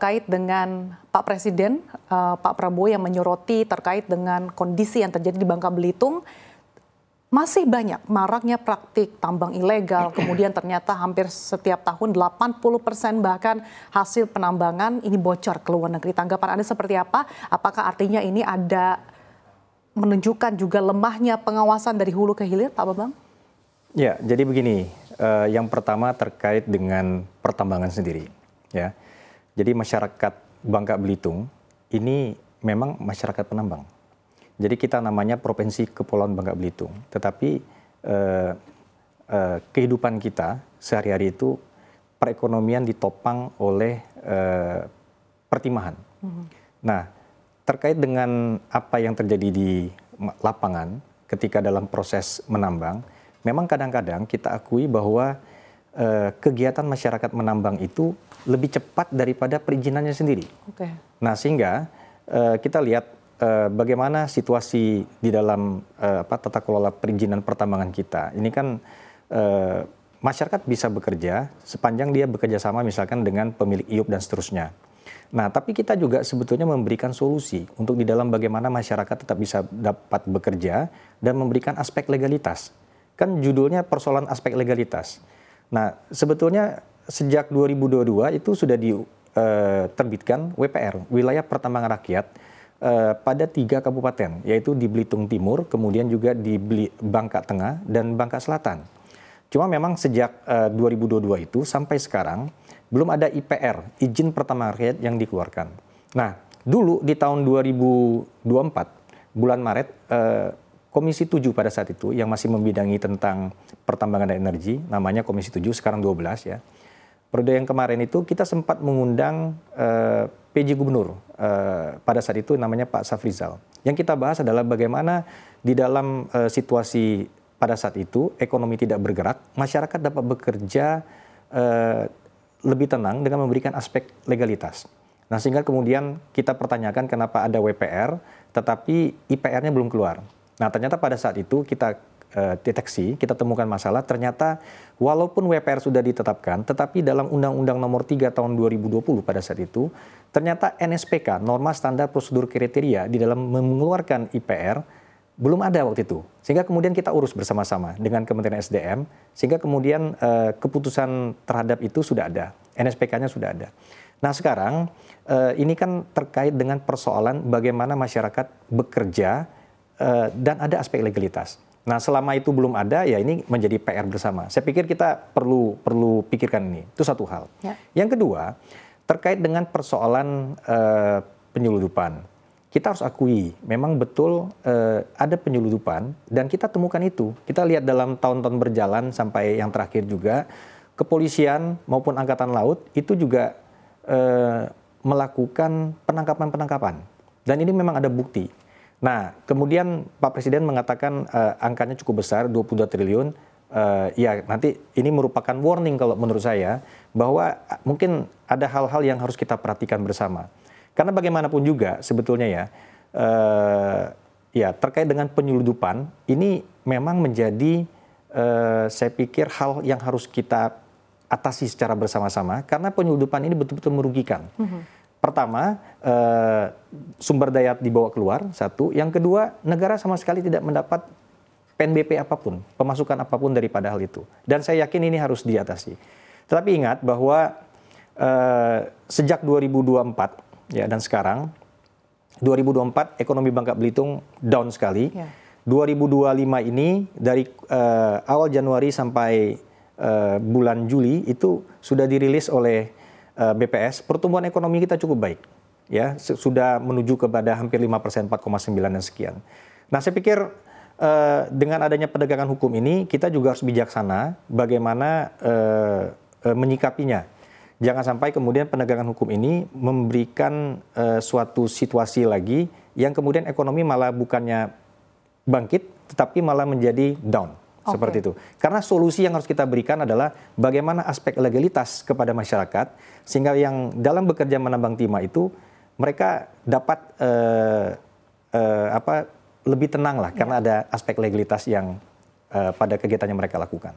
terkait dengan Pak Presiden, Pak Prabowo yang menyoroti terkait dengan kondisi yang terjadi di Bangka Belitung. Masih banyak maraknya praktik tambang ilegal, kemudian ternyata hampir setiap tahun 80% bahkan hasil penambangan ini bocor ke luar negeri. Tanggapan Anda seperti apa? Apakah artinya ini ada menunjukkan juga lemahnya pengawasan dari hulu ke hilir, Pak Bambang? Ya, jadi begini, yang pertama terkait dengan pertambangan sendiri. Ya, jadi masyarakat Bangka Belitung ini memang masyarakat penambang. Jadi kita namanya Provinsi Kepulauan Bangka Belitung, tetapi kehidupan kita sehari-hari itu perekonomian ditopang oleh pertimahan. Nah, terkait dengan apa yang terjadi di lapangan ketika dalam proses menambang, memang kadang-kadang kita akui bahwa kegiatan masyarakat menambang itu lebih cepat daripada perizinannya sendiri. Nah, sehingga kita lihat bagaimana situasi di dalam tata kelola perizinan pertambangan kita. Ini kan masyarakat bisa bekerja sepanjang dia bekerja sama misalkan dengan pemilik IUP dan seterusnya. Nah, tapi kita juga sebetulnya memberikan solusi untuk di dalam bagaimana masyarakat tetap bisa dapat bekerja dan memberikan aspek legalitas. Kan judulnya persoalan aspek legalitas. Nah, sebetulnya sejak 2022 itu sudah diterbitkan WPR, Wilayah Pertambangan Rakyat, pada 3 kabupaten, yaitu di Belitung Timur, kemudian juga di Bangka Tengah dan Bangka Selatan. Cuma memang sejak 2022 itu sampai sekarang belum ada IPR, izin pertambangan rakyat yang dikeluarkan. Nah, dulu di tahun 2024, bulan Maret, Komisi 7 pada saat itu yang masih membidangi tentang pertambangan dan energi, namanya Komisi 7, sekarang 12 ya. Periode yang kemarin itu kita sempat mengundang PJ Gubernur pada saat itu namanya Pak Safrizal. Yang kita bahas adalah bagaimana di dalam situasi pada saat itu ekonomi tidak bergerak, masyarakat dapat bekerja lebih tenang dengan memberikan aspek legalitas. Nah, sehingga kemudian kita pertanyakan kenapa ada WPR tetapi IPR-nya belum keluar. Nah, ternyata pada saat itu kita deteksi, kita temukan masalah, ternyata walaupun WPR sudah ditetapkan, tetapi dalam Undang-Undang Nomor 3 Tahun 2020 pada saat itu, ternyata NSPK, Norma Standar Prosedur Kriteria, di dalam mengeluarkan IPR, belum ada waktu itu. Sehingga kemudian kita urus bersama-sama dengan Kementerian SDM, sehingga kemudian keputusan terhadap itu sudah ada, NSPK-nya sudah ada. Nah, sekarang ini kan terkait dengan persoalan bagaimana masyarakat bekerja dan ada aspek legalitas. Nah, selama itu belum ada, ya ini menjadi PR bersama. Saya pikir kita perlu pikirkan ini. Itu satu hal. Ya. Yang kedua, terkait dengan persoalan penyeludupan. Kita harus akui, memang betul ada penyeludupan dan kita temukan itu. Kita lihat dalam tahun-tahun berjalan sampai yang terakhir juga, kepolisian maupun Angkatan Laut itu juga melakukan penangkapan-penangkapan. Dan ini memang ada bukti. Nah, kemudian Pak Presiden mengatakan angkanya cukup besar, 22 triliun. Ya, nanti ini merupakan warning kalau menurut saya, bahwa mungkin ada hal-hal yang harus kita perhatikan bersama. Karena bagaimanapun juga sebetulnya ya terkait dengan penyeludupan, ini memang menjadi, saya pikir, hal yang harus kita atasi secara bersama-sama, karena penyeludupan ini betul-betul merugikan. Pertama, sumber daya dibawa keluar, satu. Yang kedua, negara sama sekali tidak mendapat PNBP apapun, pemasukan apapun daripada hal itu. Dan saya yakin ini harus diatasi. Tetapi ingat bahwa sejak 2024 ya, dan sekarang, 2024 ekonomi Bangka Belitung down sekali. Ya. 2025 ini dari awal Januari sampai bulan Juli itu sudah dirilis oleh BPS, pertumbuhan ekonomi kita cukup baik, ya, sudah menuju kepada hampir 5%, 4,9 dan sekian. Nah, saya pikir dengan adanya penegakan hukum ini, kita juga harus bijaksana bagaimana menyikapinya. Jangan sampai kemudian penegakan hukum ini memberikan suatu situasi lagi yang kemudian ekonomi malah bukannya bangkit, tetapi malah menjadi down. Seperti itu. Karena solusi yang harus kita berikan adalah bagaimana aspek legalitas kepada masyarakat, sehingga yang dalam bekerja menambang timah itu mereka dapat lebih tenang lah, karena ada aspek legalitas yang pada kegiatan yang mereka lakukan.